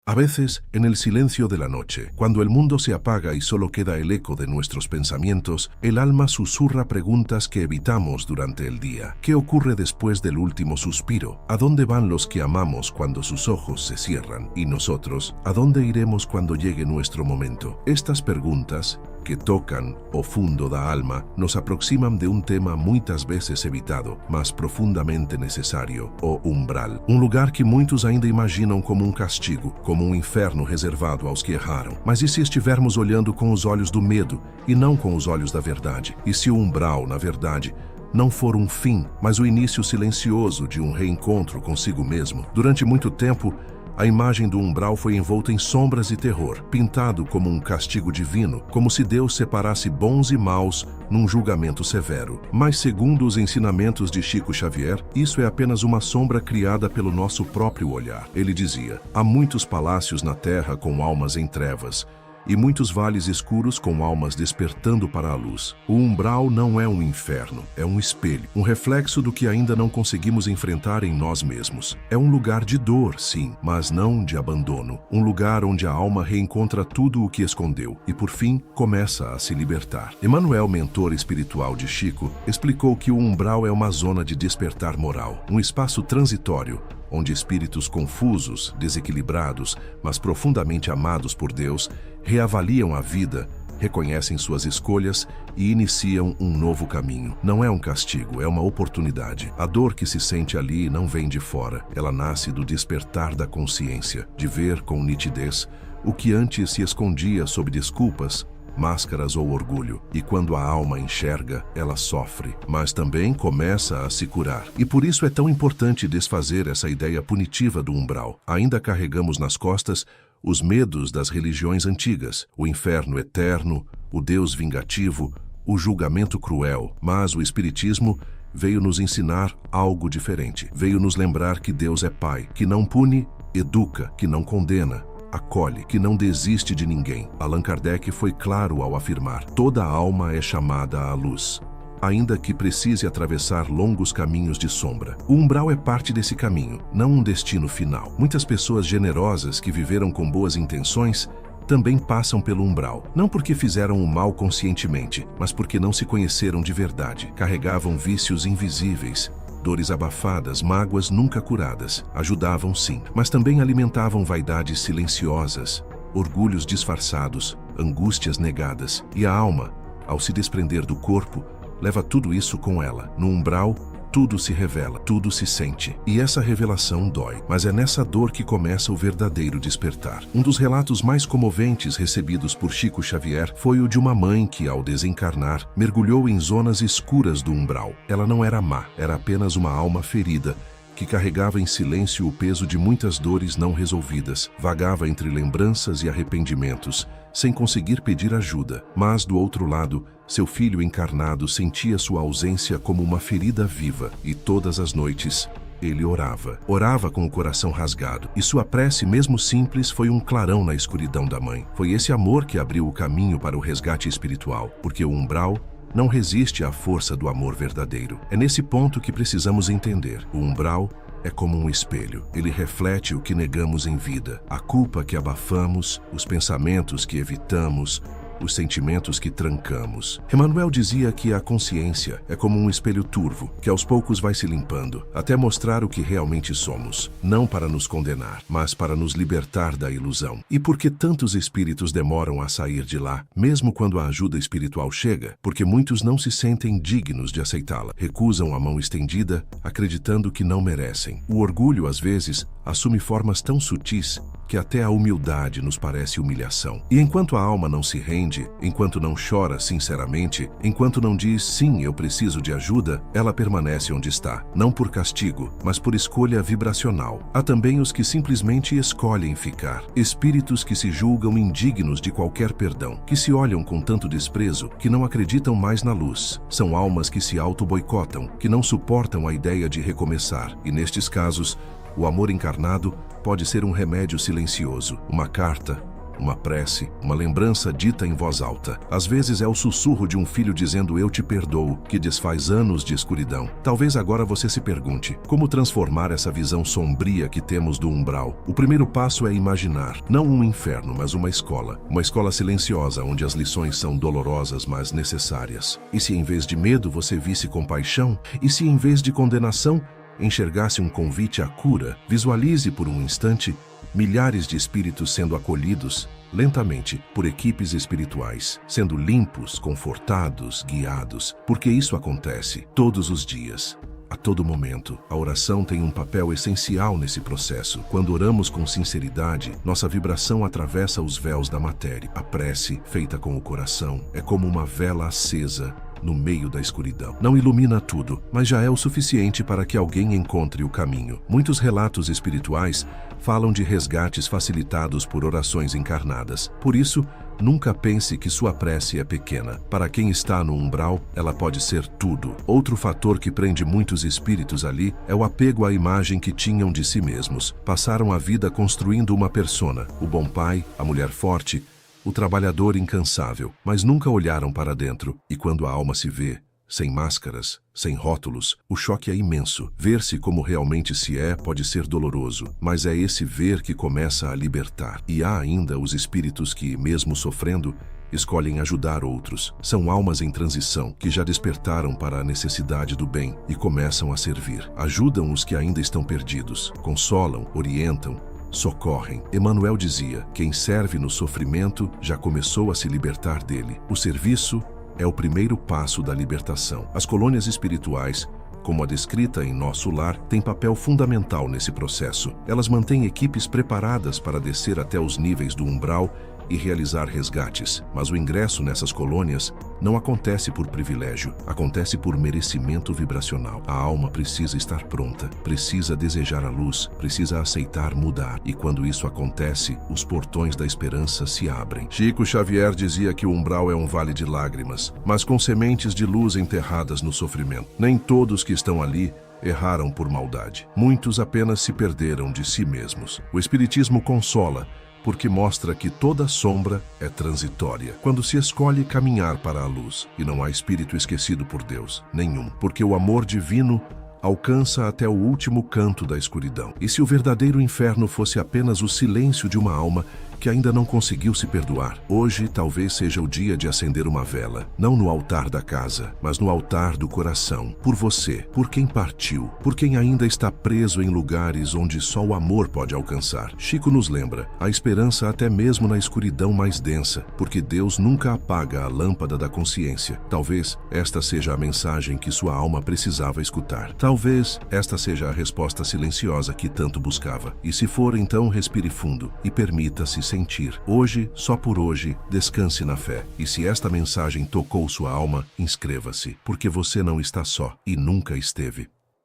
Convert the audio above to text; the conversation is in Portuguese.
A veces, en el silencio de la noche, cuando el mundo se apaga y solo queda el eco de nuestros pensamientos, el alma susurra preguntas que evitamos durante el día. ¿Qué ocurre después del último suspiro? ¿A dónde van los que amamos cuando sus ojos se cierran? ¿Y nosotros? ¿A dónde iremos cuando llegue nuestro momento? Estas preguntas, que tocan o fundo da alma, nos aproximan de un tema muitas veces evitado, mas profundamente necessário, o umbral. Um lugar que muitos ainda imaginam como um castigo, como um inferno reservado aos que erraram. Mas e se estivermos olhando com os olhos do medo e não com os olhos da verdade? E se o umbral, na verdade, não for um fim, mas o início silencioso de um reencontro consigo mesmo? Durante muito tempo, a imagem do umbral foi envolta em sombras e terror, pintado como um castigo divino, como se Deus separasse bons e maus num julgamento severo. Mas, segundo os ensinamentos de Chico Xavier, isso é apenas uma sombra criada pelo nosso próprio olhar. Ele dizia: há muitos palácios na terra com almas em trevas, e muitos vales escuros com almas despertando para a luz. O umbral não é um inferno, é um espelho, um reflexo do que ainda não conseguimos enfrentar em nós mesmos. É um lugar de dor, sim, mas não de abandono. Um lugar onde a alma reencontra tudo o que escondeu e, por fim, começa a se libertar. Emmanuel, mentor espiritual de Chico, explicou que o umbral é uma zona de despertar moral, um espaço transitório, onde espíritos confusos, desequilibrados, mas profundamente amados por Deus, reavaliam a vida, reconhecem suas escolhas e iniciam um novo caminho. Não é um castigo, é uma oportunidade. A dor que se sente ali não vem de fora, ela nasce do despertar da consciência, de ver com nitidez o que antes se escondia sob desculpas, máscaras ou orgulho. E quando a alma enxerga, ela sofre, mas também começa a se curar. E por isso é tão importante desfazer essa ideia punitiva do umbral. Ainda carregamos nas costas os medos das religiões antigas, o inferno eterno, o Deus vingativo, o julgamento cruel. Mas o Espiritismo veio nos ensinar algo diferente. Veio nos lembrar que Deus é Pai, que não pune, educa, que não condena, acolhe, que não desiste de ninguém. Allan Kardec foi claro ao afirmar: toda alma é chamada à luz, ainda que precise atravessar longos caminhos de sombra. O umbral é parte desse caminho, não um destino final. Muitas pessoas generosas que viveram com boas intenções também passam pelo umbral, não porque fizeram o mal conscientemente, mas porque não se conheceram de verdade. Carregavam vícios invisíveis, dores abafadas, mágoas nunca curadas. Ajudavam sim, mas também alimentavam vaidades silenciosas, orgulhos disfarçados, angústias negadas. E a alma, ao se desprender do corpo, leva tudo isso com ela. No umbral, tudo se revela, tudo se sente. E essa revelação dói, mas é nessa dor que começa o verdadeiro despertar. Um dos relatos mais comoventes recebidos por Chico Xavier foi o de uma mãe que, ao desencarnar, mergulhou em zonas escuras do umbral. Ela não era má, era apenas uma alma ferida, que carregava em silêncio o peso de muitas dores não resolvidas, vagava entre lembranças e arrependimentos, sem conseguir pedir ajuda. Mas, do outro lado, seu filho encarnado sentia sua ausência como uma ferida viva, e todas as noites ele orava com o coração rasgado, e sua prece, mesmo simples, foi um clarão na escuridão da mãe. Foi esse amor que abriu o caminho para o resgate espiritual, porque o umbral não resiste à força do amor verdadeiro. É nesse ponto que precisamos entender. O umbral é como um espelho. Ele reflete o que negamos em vida, a culpa que abafamos, os pensamentos que evitamos, os sentimentos que trancamos. Emmanuel dizia que a consciência é como um espelho turvo, que aos poucos vai se limpando, até mostrar o que realmente somos, não para nos condenar, mas para nos libertar da ilusão. E por que tantos espíritos demoram a sair de lá, mesmo quando a ajuda espiritual chega? Porque muitos não se sentem dignos de aceitá-la, recusam a mão estendida, acreditando que não merecem. O orgulho, às vezes, assume formas tão sutis que até a humildade nos parece humilhação. E enquanto a alma não se rende, enquanto não chora sinceramente, enquanto não diz sim, eu preciso de ajuda, ela permanece onde está, não por castigo, mas por escolha vibracional. Há também os que simplesmente escolhem ficar, espíritos que se julgam indignos de qualquer perdão, que se olham com tanto desprezo que não acreditam mais na luz. São almas que se auto-boicotam, que não suportam a ideia de recomeçar, e nestes casos, o amor encarnado pode ser um remédio silencioso, uma carta, uma prece, uma lembrança dita em voz alta. Às vezes é o sussurro de um filho dizendo "eu te perdoo", que desfaz anos de escuridão. Talvez agora você se pergunte, como transformar essa visão sombria que temos do umbral? O primeiro passo é imaginar, não um inferno, mas uma escola silenciosa onde as lições são dolorosas, mas necessárias. E se em vez de medo você visse compaixão? E se em vez de condenação enxergasse um convite à cura? Visualize por um instante milhares de espíritos sendo acolhidos lentamente por equipes espirituais, sendo limpos, confortados, guiados, porque isso acontece todos os dias. A todo momento, a oração tem um papel essencial nesse processo. Quando oramos com sinceridade, nossa vibração atravessa os véus da matéria. A prece, feita com o coração, é como uma vela acesa no meio da escuridão. Não ilumina tudo, mas já é o suficiente para que alguém encontre o caminho. Muitos relatos espirituais falam de resgates facilitados por orações encarnadas. Por isso, nunca pense que sua prece é pequena. Para quem está no umbral, ela pode ser tudo. Outro fator que prende muitos espíritos ali é o apego à imagem que tinham de si mesmos. Passaram a vida construindo uma persona, o bom pai, a mulher forte, o trabalhador incansável, mas nunca olharam para dentro. E quando a alma se vê, sem máscaras, sem rótulos, o choque é imenso. Ver-se como realmente se é pode ser doloroso, mas é esse ver que começa a libertar. E há ainda os espíritos que, mesmo sofrendo, escolhem ajudar outros. São almas em transição, que já despertaram para a necessidade do bem e começam a servir. Ajudam os que ainda estão perdidos, consolam, orientam, socorrem. Emmanuel dizia, quem serve no sofrimento já começou a se libertar dele. O serviço é o primeiro passo da libertação. As colônias espirituais, como a descrita em Nosso Lar, têm papel fundamental nesse processo. Elas mantêm equipes preparadas para descer até os níveis do umbral e realizar resgates. Mas o ingresso nessas colônias não acontece por privilégio, acontece por merecimento vibracional. A alma precisa estar pronta, precisa desejar a luz, precisa aceitar mudar. E quando isso acontece, os portões da esperança se abrem. Chico Xavier dizia que o umbral é um vale de lágrimas, mas com sementes de luz enterradas no sofrimento. Nem todos que estão ali erraram por maldade. Muitos apenas se perderam de si mesmos. O Espiritismo consola, porque mostra que toda sombra é transitória. Quando se escolhe caminhar para a luz, e não há espírito esquecido por Deus, nenhum, porque o amor divino alcança até o último canto da escuridão. E se o verdadeiro inferno fosse apenas o silêncio de uma alma que ainda não conseguiu se perdoar, hoje talvez seja o dia de acender uma vela, não no altar da casa, mas no altar do coração, por você, por quem partiu, por quem ainda está preso em lugares onde só o amor pode alcançar. Chico nos lembra, a esperança até mesmo na escuridão mais densa, porque Deus nunca apaga a lâmpada da consciência. Talvez esta seja a mensagem que sua alma precisava escutar. Talvez esta seja a resposta silenciosa que tanto buscava. E se for, então respire fundo e permita-se sentir. Hoje, só por hoje, descanse na fé. E se esta mensagem tocou sua alma, inscreva-se, porque você não está só e nunca esteve.